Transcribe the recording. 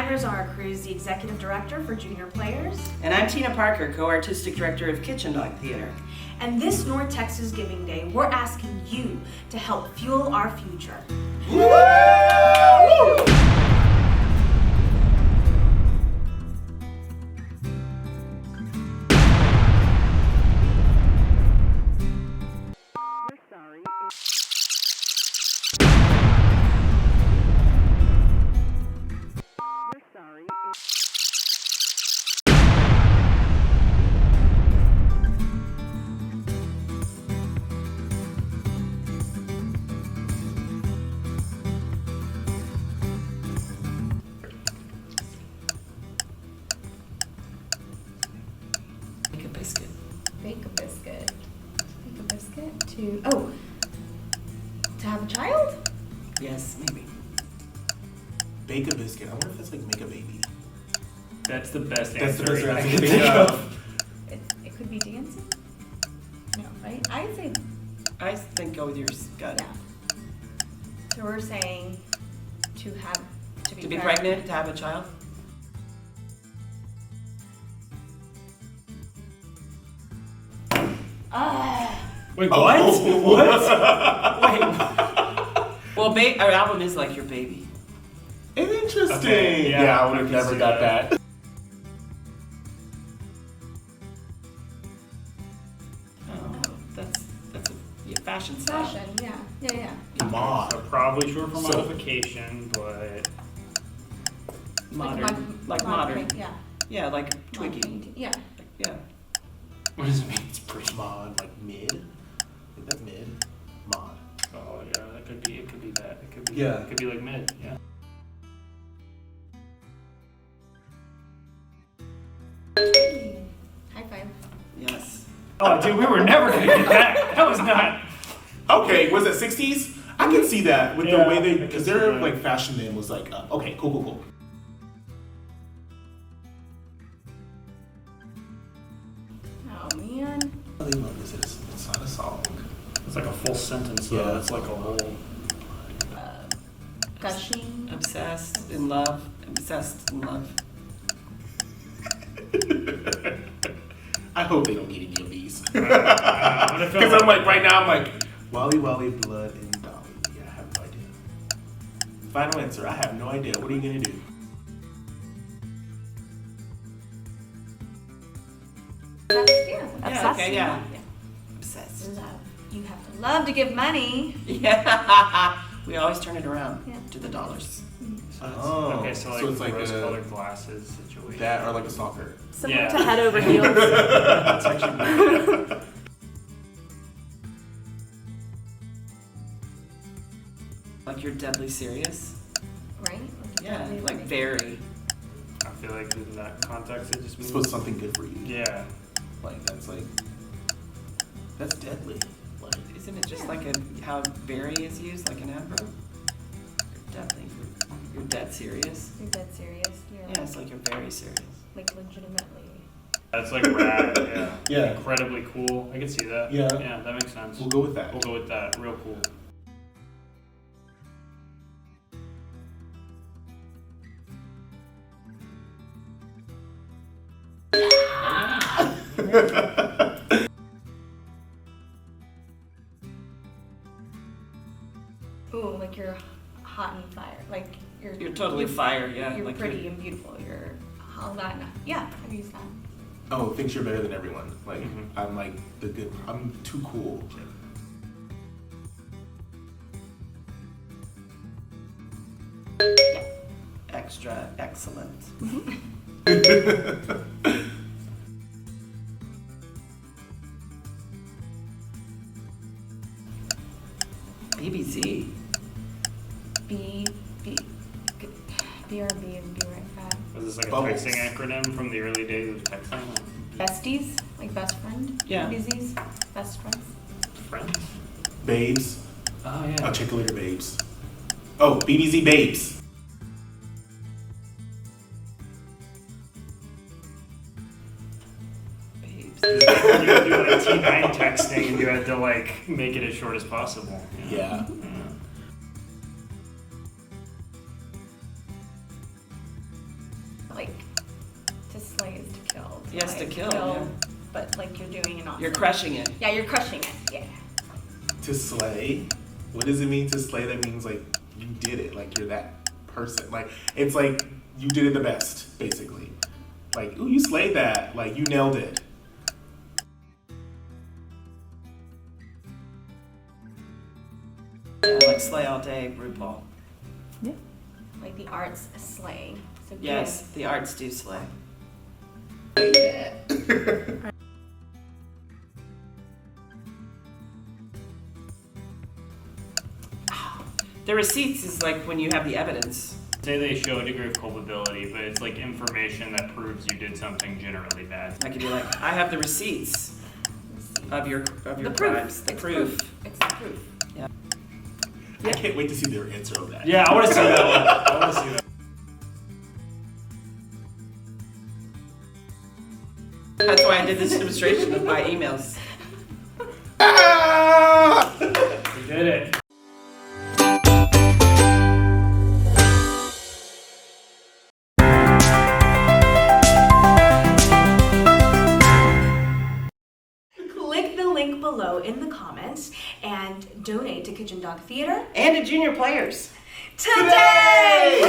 Ivers on our crew is the executive director for junior players. And I'm Tina Parker, co-artistic director of Kitchen Dog Theater. And this North Texas Giving Day, we're asking you to help fuel our future. Woo! Make a biscuit. Bake a biscuit. Bake a biscuit to have a child? Yes, maybe. Bake a biscuit. I wonder if that's like make a baby. That's the best That's answer the best I answer can I think can of. It could be dancing? No, right? I'd say, I think go with your gut. yeah. So we're saying to To be pregnant, to have a child? Wait, what? What? Wait. Well, our album is like your baby. Interesting. Okay, yeah, I would I have can never see got that. that. Oh, that's a fashion style. Fashion, yeah. Mod. So probably short for So- modification, but Modern. Like modern. Yeah. Yeah, like Mod Twiggy. painting, yeah. Yeah. what does it mean? It's pretty mod, like mid. Is that mid? Mod. Oh yeah, that could be. It could be that. It could be. Yeah. It could be like mid. Yeah. High five. Yes. Oh, dude, we were never gonna get that. That was not. Okay, was it 60s? I can see that with Yeah, the way I they, can because see their that. like fashion name was like, okay, cool. Oh man. I really love this. It's not a song. It's like a full sentence. Though. Yeah. It's like a whole. Gushing. Obsessed in love. Obsessed in love. I hope they don't get any of these. But I feel Because I'm like, right now, I'm like, Wally, Blood, and Dolly. Yeah, I have no idea. Final answer, I have no idea. What are you going to do? Obsessed, Okay, yeah. yeah. Obsessed. Love. You have to love to give money. Yeah. We always turn it around Yeah. to the dollars. Oh, okay, so like it's like rose-colored glasses situation. that or like a stalker. Similar Yeah. to head over heels. That's actually. Like you're deadly serious. Right? Yeah, like very. I feel like in that context, it just It's means. supposed to something good for you. Yeah. Like, that's deadly. Like, Isn't it just like how very is used, like an adverb? You're dead serious. You're dead serious. You're Yeah, it's like you're very serious. like legitimately. That's like rad. Yeah. Yeah. Incredibly cool. I can see that. Yeah. Yeah, that makes sense. we'll go with that. We'll go with that. Real cool. Ooh, like you're hot and fire. Like You're totally fire, yeah. You're like pretty and beautiful. You're all that. Yeah, I've used that. Oh, thinks you're better than everyone. Like, Mhm. I'm like I'm too cool. Extra excellent. BBC. BRB and be right back. Was this like a Bubbles. texting acronym from the early days of texting? Besties, like best friend. Yeah. Busies, best friends. Friends? Babes. Oh, yeah. I'll check you later, babes. Oh, BBZ babes. Babes. This is like when you would do like T9 texting and you had to like make it as short as possible. you know? Yeah. Yeah. Yes, to like, kill, yeah. But like you're doing an awesome. You're crushing it. Yeah, you're crushing it. Yeah. To slay. What does it mean to slay? That means like you did it. Like you're that person. Like it's like you did it the best, basically. Like, ooh, you slayed that. Like you nailed it. Like slay all day, RuPaul. Like the arts slay. So Yes, the arts do slay. The receipts is like when you have the evidence. Say they show a degree of culpability, but it's like information that proves you did something generally bad. I could be like, I have the receipts of your the crimes. proof. The It's proof. It's the proof. I can't wait to see their answer of that. Yeah, I want to see that one. I want to see that. That's why I did this demonstration of my emails. Ah! We did it. Click the link below in the comments and donate to Kitchen Dog Theater And to junior players. today!